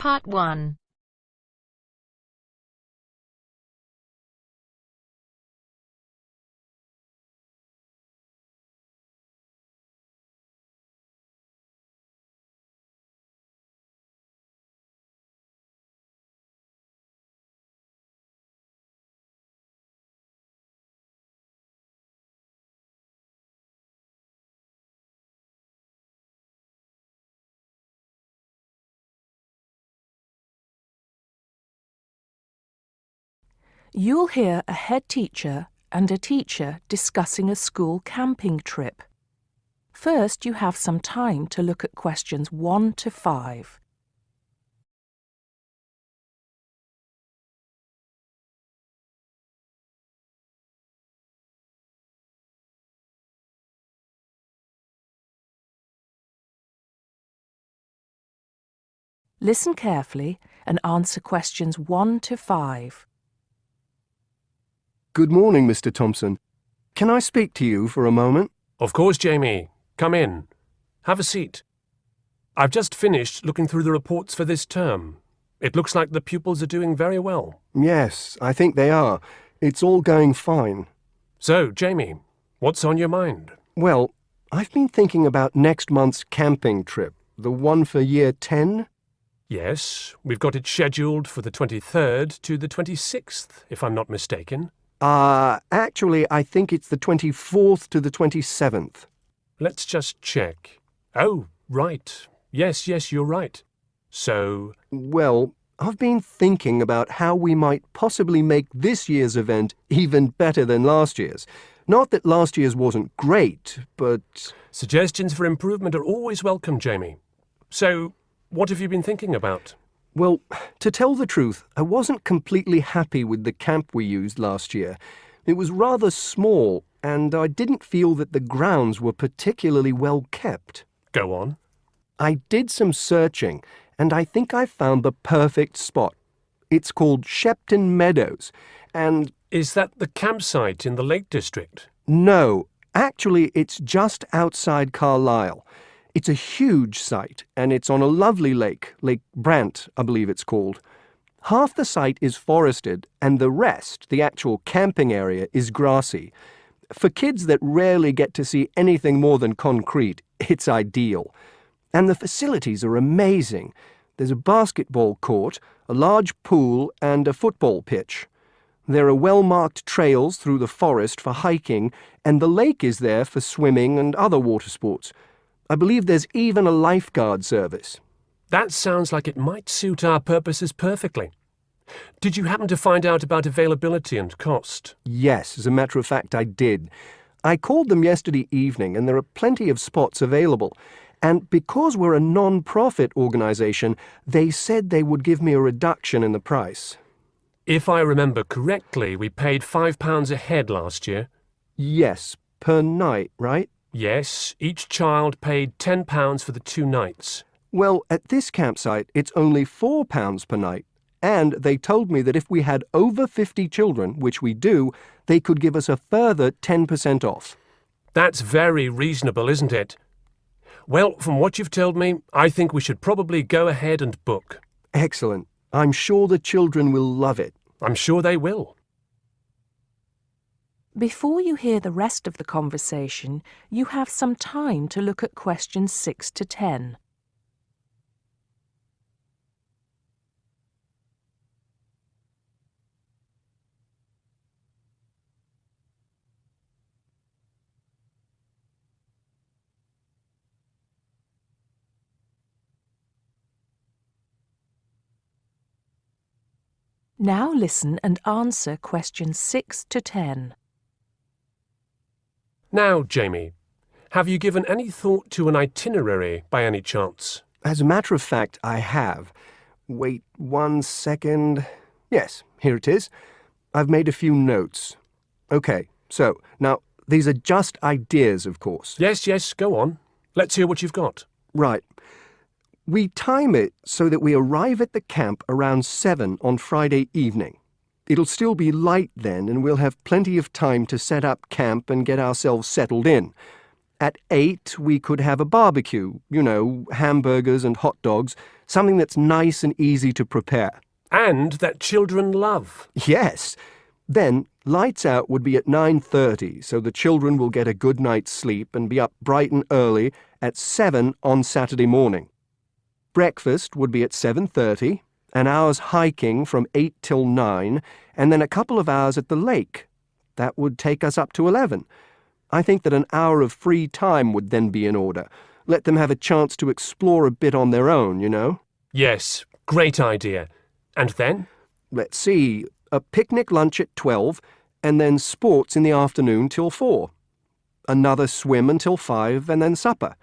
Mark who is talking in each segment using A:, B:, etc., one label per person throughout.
A: Part 1.
B: You'll hear a head teacher and a teacher discussing a school camping trip. First, you have some time to look at questions 1 to 5. Listen carefully and answer questions 1 to 5.
C: Good morning, Mr. Thompson. Can I speak to you for a moment?
D: Of course, Jamie. Come in. Have a seat. I've just finished looking through the reports for this term. It looks like the pupils are doing very well.
C: Yes, I think they are. It's all going fine.
D: So, Jamie, what's on your mind?
C: Well, I've been thinking about next month's camping trip, the one for Year 10.
D: Yes, we've got it scheduled for the 23rd to the 26th, if I'm not mistaken.
C: Actually, I think it's the 24th to the 27th.
D: Let's just check. Oh, right. Yes, you're right. So...
C: Well, I've been thinking about how we might possibly make this year's event even better than last year's. Not that last year's wasn't great, but...
D: Suggestions for improvement are always welcome, Jamie. So, what have you been thinking about?
C: Well, to tell the truth, I wasn't completely happy with the camp we used last year. It was rather small, and I didn't feel that the grounds were particularly well kept.
D: Go on.
C: I did some searching, and I think I found the perfect spot. It's called Shepton Meadows, and...
D: Is that the campsite in the Lake District?
C: No, actually it's just outside Carlisle. It's a huge site, and it's on a lovely lake, Lake Brant, I believe it's called. Half the site is forested, and the rest, the actual camping area, is grassy. For kids that rarely get to see anything more than concrete, it's ideal. And the facilities are amazing. There's a basketball court, a large pool, and a football pitch. There are well-marked trails through the forest for hiking, and the lake is there for swimming and other water sports. I believe there's even a lifeguard service.
D: That sounds like it might suit our purposes perfectly. Did you happen to find out about availability and cost?
C: Yes, as a matter of fact, I did. I called them yesterday evening, and there are plenty of spots available. And because we're a non-profit organisation, they said they would give me a reduction in the price.
D: If I remember correctly, we paid £5 a head last year.
C: Yes, per night, right?
D: Yes, each child paid £10 for the 2 nights.
C: Well, at this campsite, it's only £4 per night. And they told me that if we had over 50 children, which we do, they could give us a further 10% off.
D: That's very reasonable, isn't it? Well, from what you've told me, I think we should probably go ahead and book.
C: Excellent. I'm sure the children will love it.
D: I'm sure they will.
B: Before you hear the rest of the conversation, you have some time to look at questions 6 to 10. Now listen and answer questions 6 to 10.
D: Now, Jamie, have you given any thought to an itinerary by any chance?
C: As a matter of fact, I have. Wait 1 second. Yes, here it is. I've made a few notes. Okay, so, now, these are just ideas, of course.
D: Yes, go on. Let's hear what you've got.
C: Right. We time it so that we arrive at the camp around 7 on Friday evening. It'll still be light then, and we'll have plenty of time to set up camp and get ourselves settled in. At 8, we could have a barbecue, hamburgers and hot dogs, something that's nice and easy to prepare.
D: And that children love.
C: Yes. Then, lights out would be at 9:30, so the children will get a good night's sleep and be up bright and early at 7 on Saturday morning. Breakfast would be at 7:30, an hour's hiking from 8 till 9, and then a couple of hours at the lake. That would take us up to 11. I think that an hour of free time would then be in order. Let them have a chance to explore a bit on their own,
D: Yes, great idea. And then?
C: Let's see, a picnic lunch at 12, and then sports in the afternoon till 4. Another swim until 5, and then supper.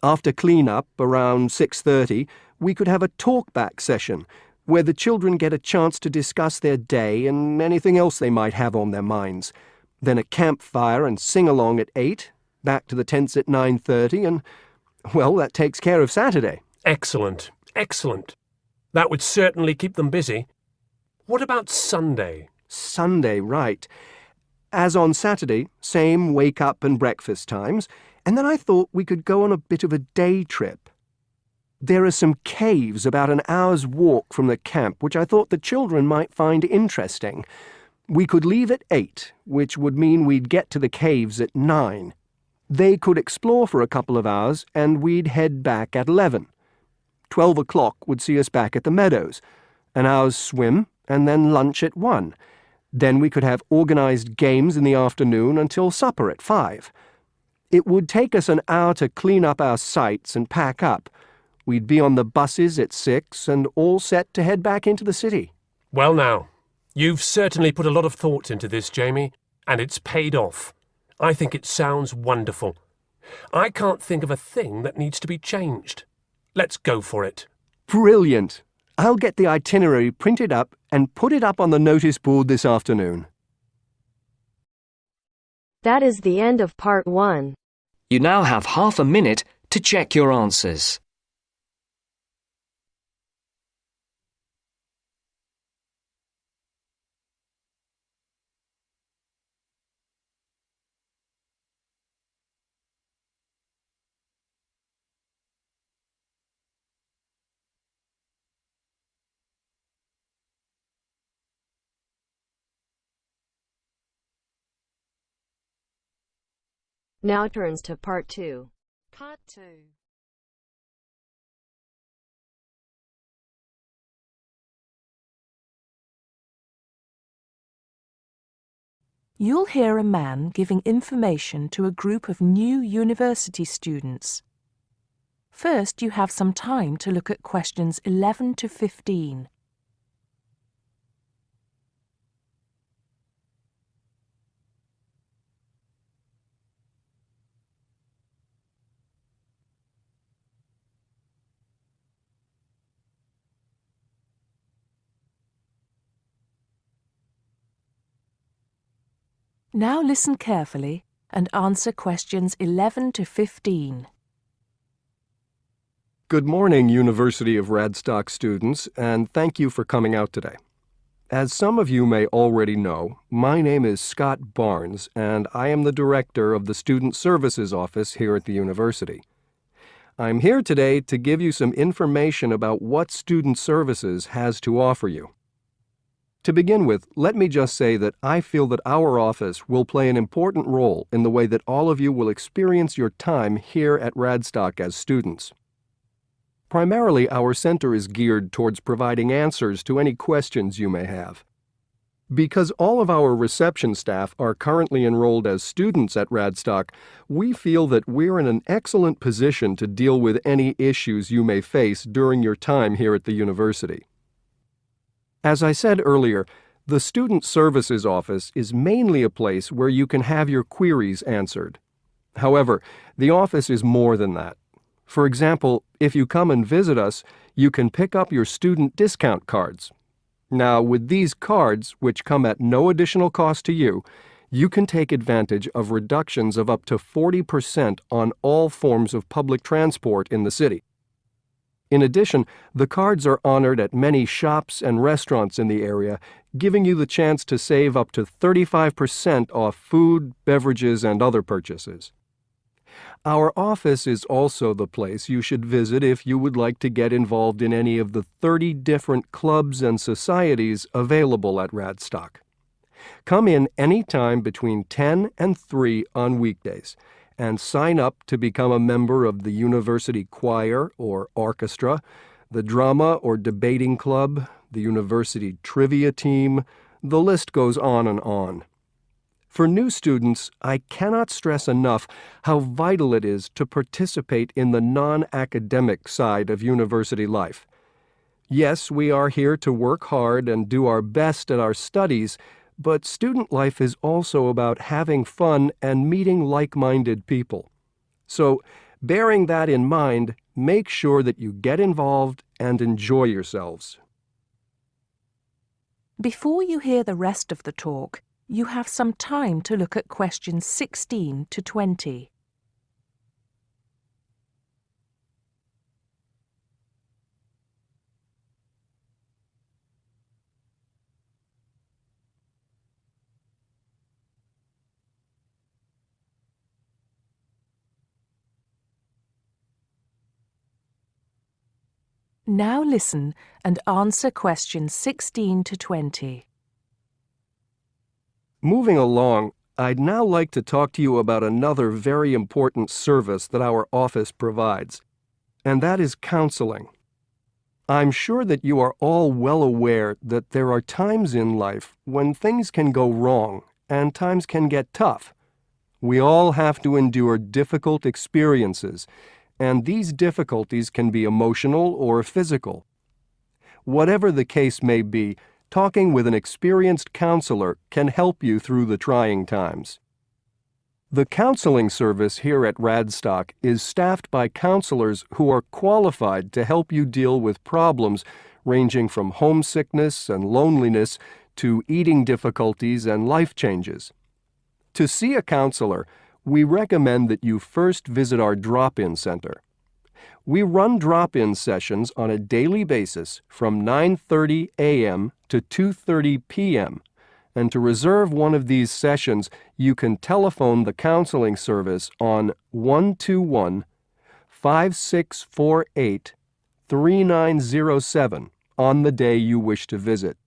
C: After clean-up, around 6:30, we could have a talk-back session, where the children get a chance to discuss their day and anything else they might have on their minds. Then a campfire and sing-along at 8, back to the tents at 9:30, and, well, that takes care of Saturday.
D: Excellent, excellent. That would certainly keep them busy. What about Sunday?
C: Sunday, right. As on Saturday, same wake-up and breakfast times, and then I thought we could go on a bit of a day trip. There are some caves about an hour's walk from the camp, which I thought the children might find interesting. We could leave at 8, which would mean we'd get to the caves at 9. They could explore for a couple of hours, and we'd head back at 11. 12 o'clock would see us back at the meadows. An hour's swim, and then lunch at 1. Then we could have organized games in the afternoon until supper at 5. It would take us an hour to clean up our sites and pack up. We'd be on the buses at 6 and all set to head back into the city.
D: Well now, you've certainly put a lot of thought into this, Jamie, and it's paid off. I think it sounds wonderful. I can't think of a thing that needs to be changed. Let's go for it.
C: Brilliant. I'll get the itinerary printed up and put it up on the notice board this afternoon.
A: That is the end of part 1.
E: You now have half a minute to check your answers.
A: Now turns to part 2.
F: Part 2.
B: You'll hear a man giving information to a group of new university students. First, you have some time to look at questions 11 to 15. Now listen carefully and answer questions 11 to 15.
C: Good morning, University of Radstock students, and thank you for coming out today. As some of you may already know, my name is Scott Barnes, and I am the director of the Student Services Office here at the university. I'm here today to give you some information about what Student Services has to offer you. To begin with, let me just say that I feel that our office will play an important role in the way that all of you will experience your time here at Radstock as students. Primarily, our center is geared towards providing answers to any questions you may have. Because all of our reception staff are currently enrolled as students at Radstock, we feel that we're in an excellent position to deal with any issues you may face during your time here at the university. As I said earlier, the Student Services Office is mainly a place where you can have your queries answered. However, the office is more than that. For example, if you come and visit us, you can pick up your student discount cards. Now, with these cards, which come at no additional cost to you, you can take advantage of reductions of up to 40% on all forms of public transport in the city. In addition, the cards are honored at many shops and restaurants in the area, giving you the chance to save up to 35% off food, beverages, and other purchases. Our office is also the place you should visit if you would like to get involved in any of the 30 different clubs and societies available at Radstock. Come in any time between 10 and 3 on weekdays and sign up to become a member of the university choir or orchestra, the drama or debating club, the university trivia team. The list goes on and on. For new students, I cannot stress enough how vital it is to participate in the non-academic side of university life. Yes, we are here to work hard and do our best at our studies, but student life is also about having fun and meeting like-minded people. So, bearing that in mind, make sure that you get involved and enjoy yourselves.
B: Before you hear the rest of the talk, you have some time to look at questions 16 to 20. Now listen and answer questions 16 to 20.
C: Moving along, I'd now like to talk to you about another very important service that our office provides, and that is counseling. I'm sure that you are all well aware that there are times in life when things can go wrong and times can get tough. We all have to endure difficult experiences, and these difficulties can be emotional or physical. Whatever the case may be, talking with an experienced counselor can help you through the trying times. The counseling service here at Radstock is staffed by counselors who are qualified to help you deal with problems ranging from homesickness and loneliness to eating difficulties and life changes. To see a counselor, we recommend that you first visit our drop-in center. We run drop-in sessions on a daily basis from 9:30 a.m. to 2:30 p.m. And to reserve one of these sessions, you can telephone the counseling service on 121-5648-3907 on the day you wish to visit.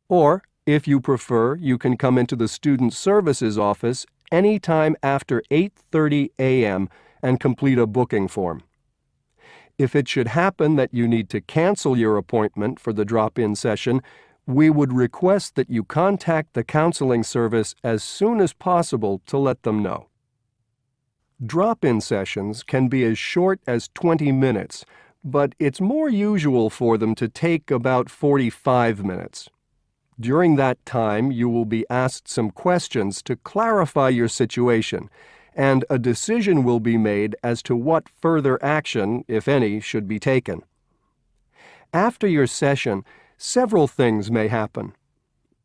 C: Or, if you prefer, you can come into the Student Services office anytime after 8:30 a.m. and complete a booking form. If it should happen that you need to cancel your appointment for the drop-in session, we would request that you contact the counseling service as soon as possible to let them know. Drop-in sessions can be as short as 20 minutes, but it's more usual for them to take about 45 minutes. During that time, you will be asked some questions to clarify your situation, and a decision will be made as to what further action, if any, should be taken. After your session, several things may happen.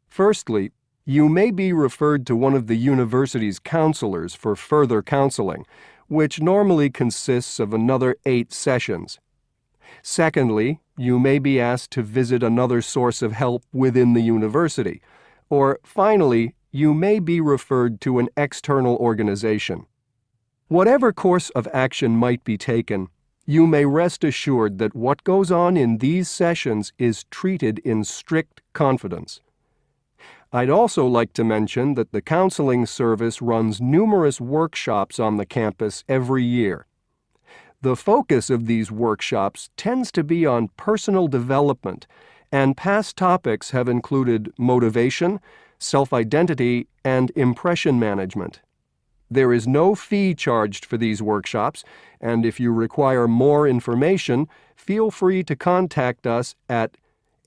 C: Firstly, you may be referred to one of the university's counselors for further counseling, which normally consists of another 8 sessions. Secondly, you may be asked to visit another source of help within the university. Or finally, you may be referred to an external organization. Whatever course of action might be taken, you may rest assured that what goes on in these sessions is treated in strict confidence. I'd also like to mention that the counseling service runs numerous workshops on the campus every year. The focus of these workshops tends to be on personal development, and past topics have included motivation, self-identity, and impression management. There is no fee charged for these workshops, and if you require more information, feel free to contact us at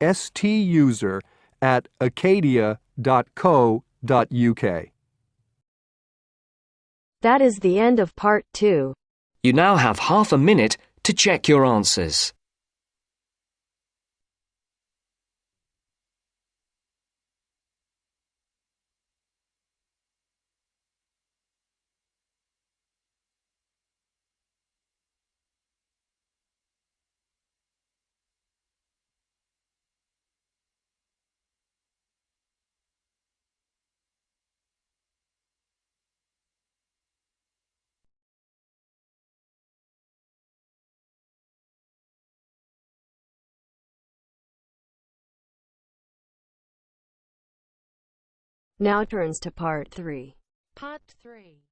C: stuser@acadia.co.uk.
A: That is the end of part 2.
E: You now have half a minute to check your answers.
A: Now turns to Part 3.
B: Part 3.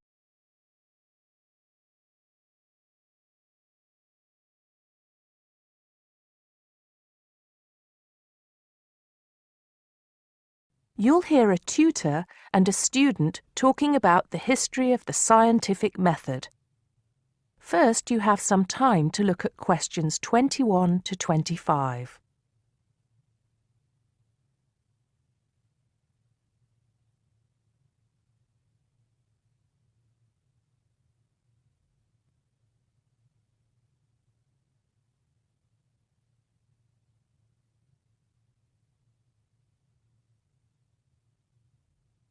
B: You'll hear a tutor and a student talking about the history of the scientific method. First, you have some time to look at questions 21 to 25.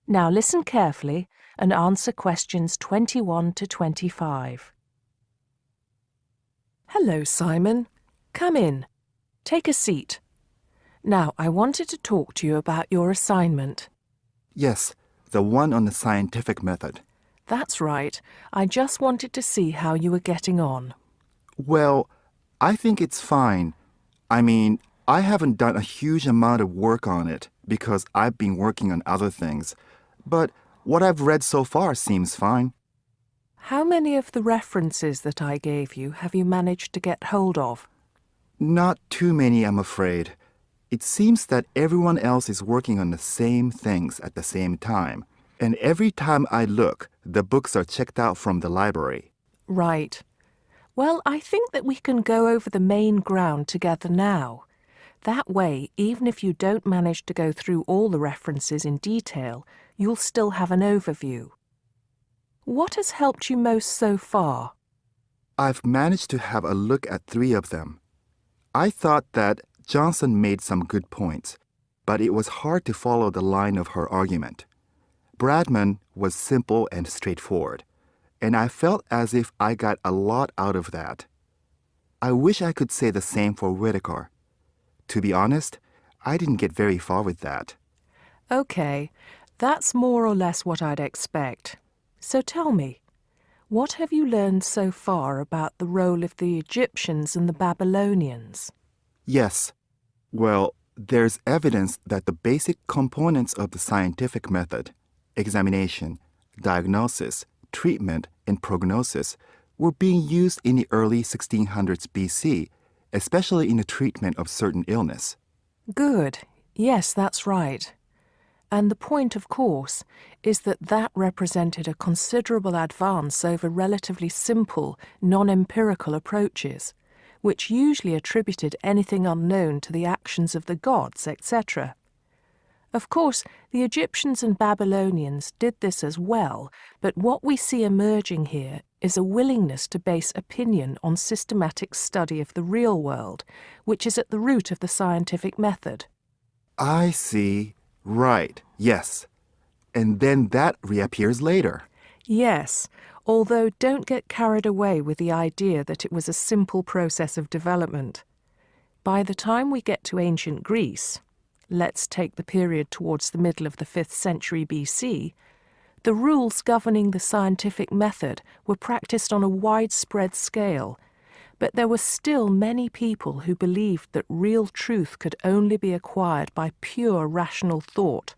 B: Now listen carefully and answer questions 21 to 25. Hello, Simon. Come in. Take a seat. Now, I wanted to talk to you about your assignment.
F: Yes, the one on the scientific method.
B: That's right. I just wanted to see how you were getting on.
F: Well, I think it's fine. I mean, I haven't done a huge amount of work on it because I've been working on other things. But what I've read so far seems fine.
B: How many of the references that I gave you have you managed to get hold of?
F: Not too many, I'm afraid. It seems that everyone else is working on the same things at the same time. And every time I look, the books are checked out from the library.
B: Right. Well, I think that we can go over the main ground together now. That way, even if you don't manage to go through all the references in detail, you'll still have an overview. What has helped you most so far?
F: I've managed to have a look at 3 of them. I thought that Johnson made some good points, but it was hard to follow the line of her argument. Bradman was simple and straightforward, and I felt as if I got a lot out of that. I wish I could say the same for Whittaker. To be honest, I didn't get very far with that.
B: Okay, that's more or less what I'd expect. So tell me, what have you learned so far about the role of the Egyptians and the Babylonians?
F: Yes. Well, there's evidence that the basic components of the scientific method, examination, diagnosis, treatment, and prognosis, were being used in the early 1600s BC, especially in the treatment of certain illness.
B: Good. Yes, that's right. And the point, of course, is that that represented a considerable advance over relatively simple, non-empirical approaches, which usually attributed anything unknown to the actions of the gods, etc. Of course, the Egyptians and Babylonians did this as well, but what we see emerging here is a willingness to base opinion on systematic study of the real world, which is at the root of the scientific method.
F: I see. Right, yes. And then that reappears later.
B: Yes, although don't get carried away with the idea that it was a simple process of development. By the time we get to ancient Greece, let's take the period towards the middle of the 5th century BC, the rules governing the scientific method were practiced on a widespread scale, but there were still many people who believed that real truth could only be acquired by pure rational thought.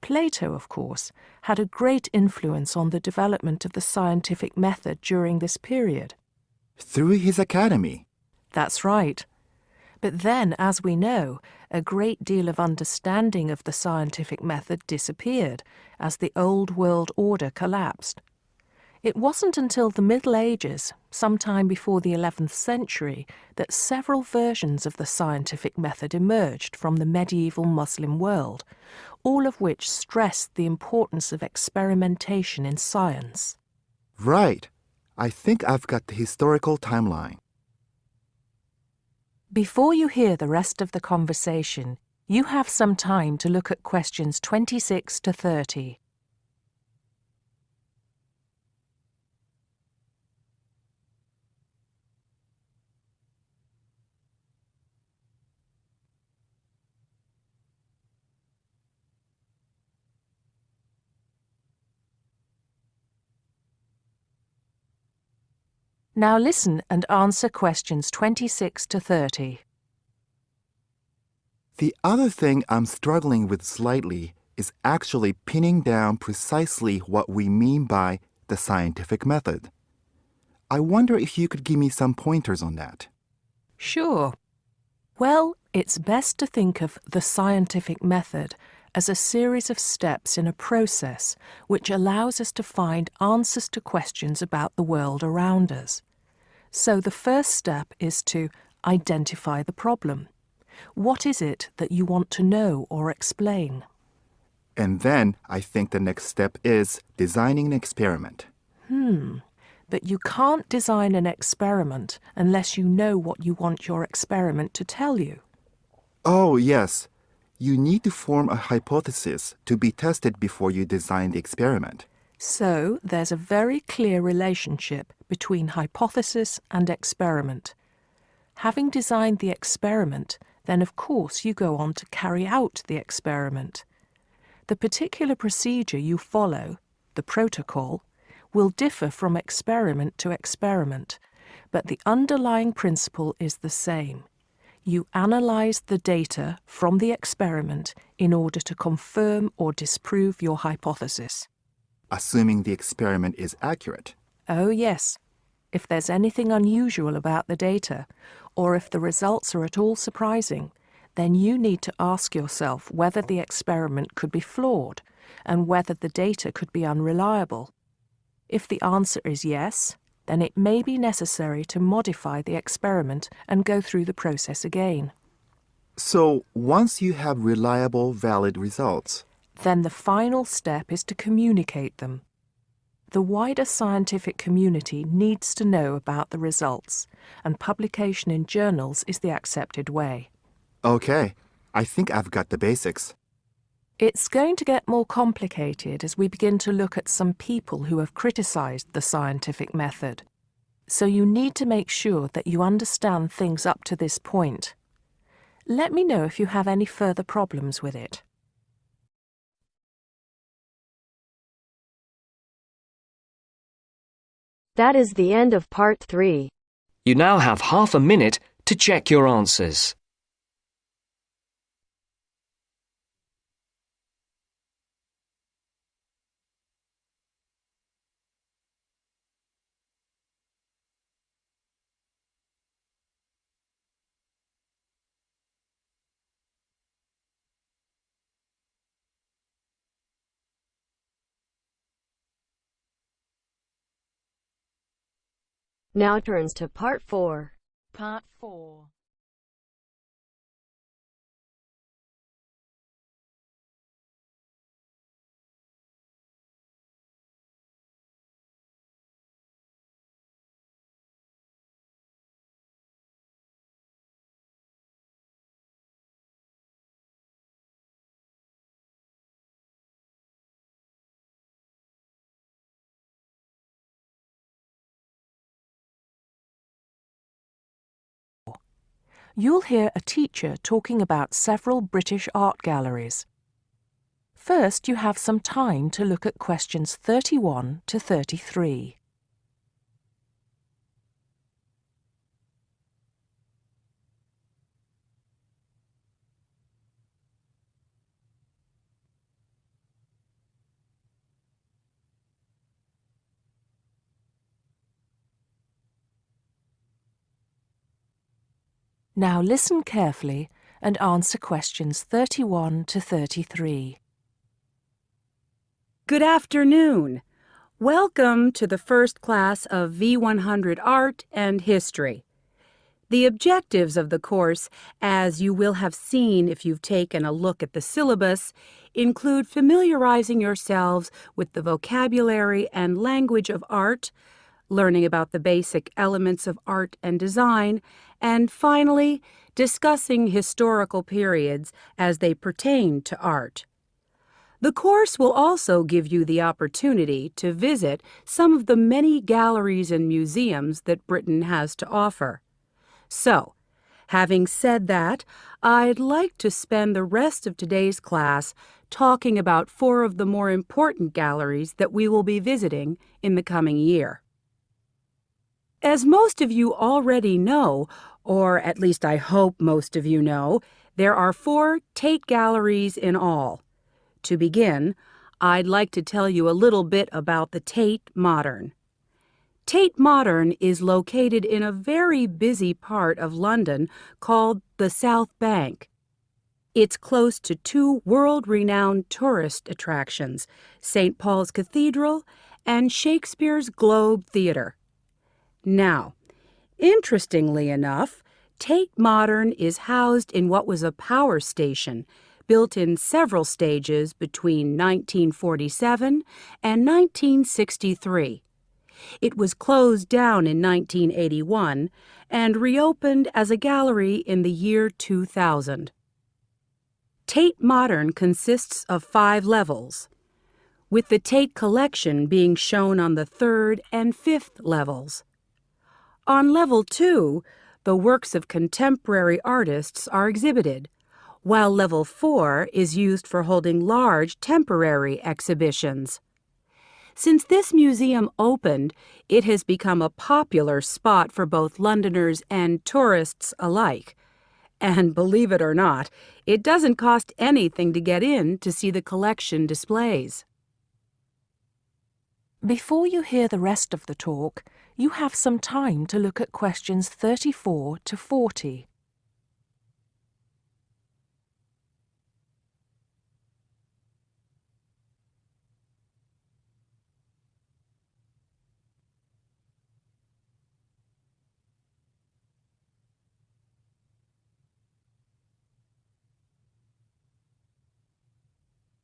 B: Plato, of course, had a great influence on the development of the scientific method during this period.
F: Through his academy.
B: That's right. But then, as we know, a great deal of understanding of the scientific method disappeared as the old world order collapsed. It wasn't until the Middle Ages, sometime before the 11th century, that several versions of the scientific method emerged from the medieval Muslim world, all of which stressed the importance of experimentation in science.
F: Right. I think I've got the historical timeline.
B: Before you hear the rest of the conversation, you have some time to look at questions 26 to 30. Now listen and answer questions 26 to 30.
F: The other thing I'm struggling with slightly is actually pinning down precisely what we mean by the scientific method. I wonder if you could give me some pointers on that.
B: Sure. Well, it's best to think of the scientific method as a series of steps in a process which allows us to find answers to questions about the world around us. So the first step is to identify the problem. What is it that you want to know or explain?
F: And then I think the next step is designing an experiment.
B: But you can't design an experiment unless you know what you want your experiment to tell you.
F: Oh, yes. You need to form a hypothesis to be tested before you design the experiment.
B: So there's a very clear relationship between hypothesis and experiment. Having designed the experiment, then of course you go on to carry out the experiment. The particular procedure you follow, the protocol, will differ from experiment to experiment, but the underlying principle is the same. You analyze the data from the experiment in order to confirm or disprove your hypothesis.
F: Assuming the experiment is accurate.
B: Oh yes, if there's anything unusual about the data, or if the results are at all surprising, then you need to ask yourself whether the experiment could be flawed and whether the data could be unreliable. If the answer is yes, then it may be necessary to modify the experiment and go through the process again.
F: So, once you have reliable, valid results,
B: Then the final step is to communicate them. The wider scientific community needs to know about the results, and publication in journals is the accepted way.
F: okay, I think I've got the basics.
B: It's going to get more complicated as we begin to look at some people who have criticized the scientific method. So you need to make sure that you understand things up to this point. Let me know if you have any further problems with it.
A: That is the end of part 3.
E: You now have half a minute to check your answers.
A: Now turns to part 4.
B: Part 4. You'll hear a teacher talking about several British art galleries. First, you have some time to look at questions 31 to 33. Now listen carefully and answer questions 31 to 33.
G: Good afternoon. Welcome to the first class of V100 Art and History. The objectives of the course, as you will have seen if you've taken a look at the syllabus, include familiarizing yourselves with the vocabulary and language of art, learning about the basic elements of art and design, and finally, discussing historical periods as they pertain to art. The course will also give you the opportunity to visit some of the many galleries and museums that Britain has to offer. So, having said that, I'd like to spend the rest of today's class talking about 4 of the more important galleries that we will be visiting in the coming year. As most of you already know, or at least I hope most of you know, there are 4 Tate galleries in all. To begin, I'd like to tell you a little bit about the Tate Modern. Tate Modern is located in a very busy part of London called the South Bank. It's close to two world-renowned tourist attractions, St. Paul's Cathedral and Shakespeare's Globe Theatre. Now, interestingly enough, Tate Modern is housed in what was a power station built in several stages between 1947 and 1963. It was closed down in 1981 and reopened as a gallery in the year 2000. Tate Modern consists of 5 levels, with the Tate collection being shown on the 3rd and 5th levels. On level 2, the works of contemporary artists are exhibited, while level 4 is used for holding large temporary exhibitions. Since this museum opened, it has become a popular spot for both Londoners and tourists alike. And believe it or not, it doesn't cost anything to get in to see the collection displays.
B: Before you hear the rest of the talk, you have some time to look at questions 34 to 40.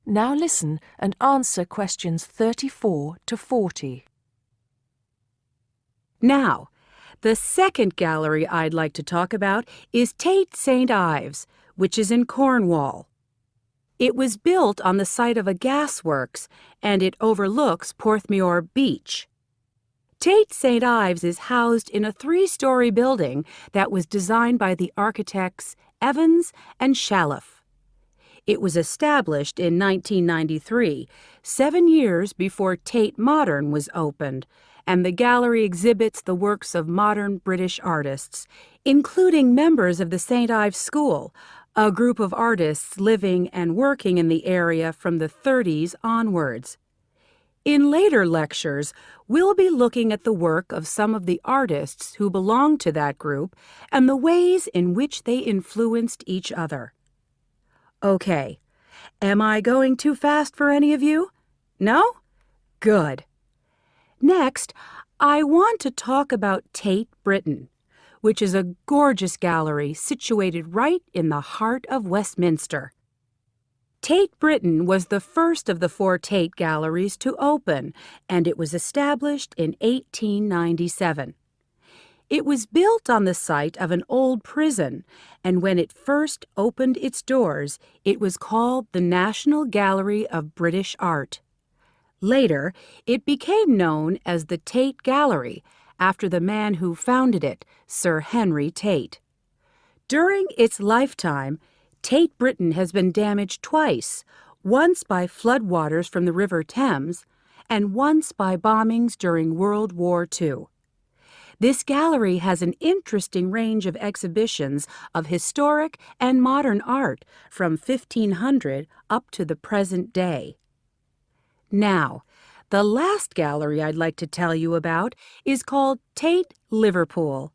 B: Now listen and answer questions 34 to 40.
G: Now, the second gallery I'd like to talk about is Tate St. Ives, which is in Cornwall. It was built on the site of a gasworks, and it overlooks Porthmeor Beach. Tate St. Ives is housed in a 3-story building that was designed by the architects Evans and Shalliff. It was established in 1993, 7 years before Tate Modern was opened, and the gallery exhibits the works of modern British artists, including members of the St. Ives School, a group of artists living and working in the area from the 30s onwards. In later lectures, we'll be looking at the work of some of the artists who belong to that group and the ways in which they influenced each other. Okay, am I going too fast for any of you? No? Good. Next, I want to talk about Tate Britain, which is a gorgeous gallery situated right in the heart of Westminster. Tate Britain was the first of the 4 Tate galleries to open, and it was established in 1897. It was built on the site of an old prison, and when it first opened its doors, it was called the National Gallery of British Art. Later, it became known as the Tate Gallery, after the man who founded it, Sir Henry Tate. During its lifetime, Tate Britain has been damaged twice, once by floodwaters from the River Thames, and once by bombings during World War II. This gallery has an interesting range of exhibitions of historic and modern art from 1500 up to the present day. Now, the last gallery I'd like to tell you about is called Tate Liverpool.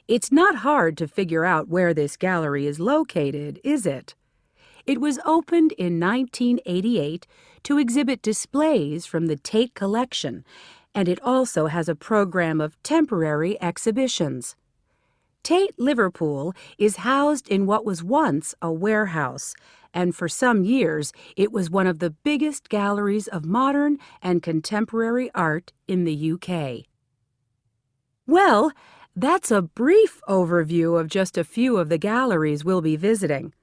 G: It's not hard to figure out where this gallery is located, is it? It was opened in 1988 to exhibit displays from the Tate collection, and it also has a program of temporary exhibitions. Tate Liverpool is housed in what was once a warehouse, and for some years it was one of the biggest galleries of modern and contemporary art in the UK. Well, that's a brief overview of just a few of the galleries we'll be visiting.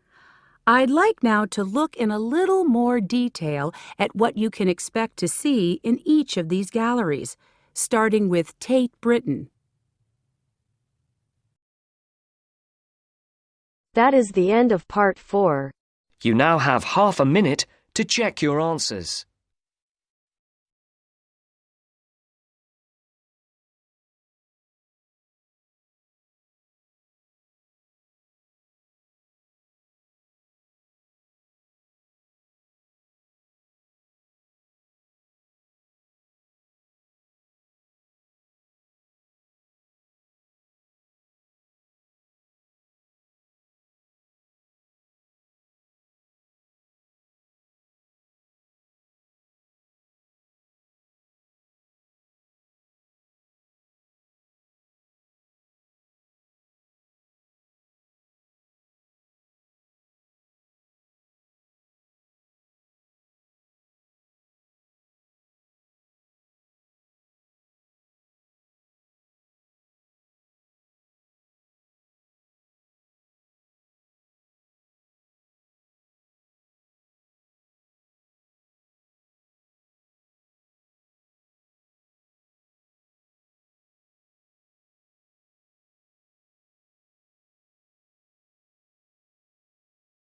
G: I'd like now to look in a little more detail at what you can expect to see in each of these galleries, starting with Tate Britain.
A: That is the end of part 4.
E: You now have half a minute to check your answers.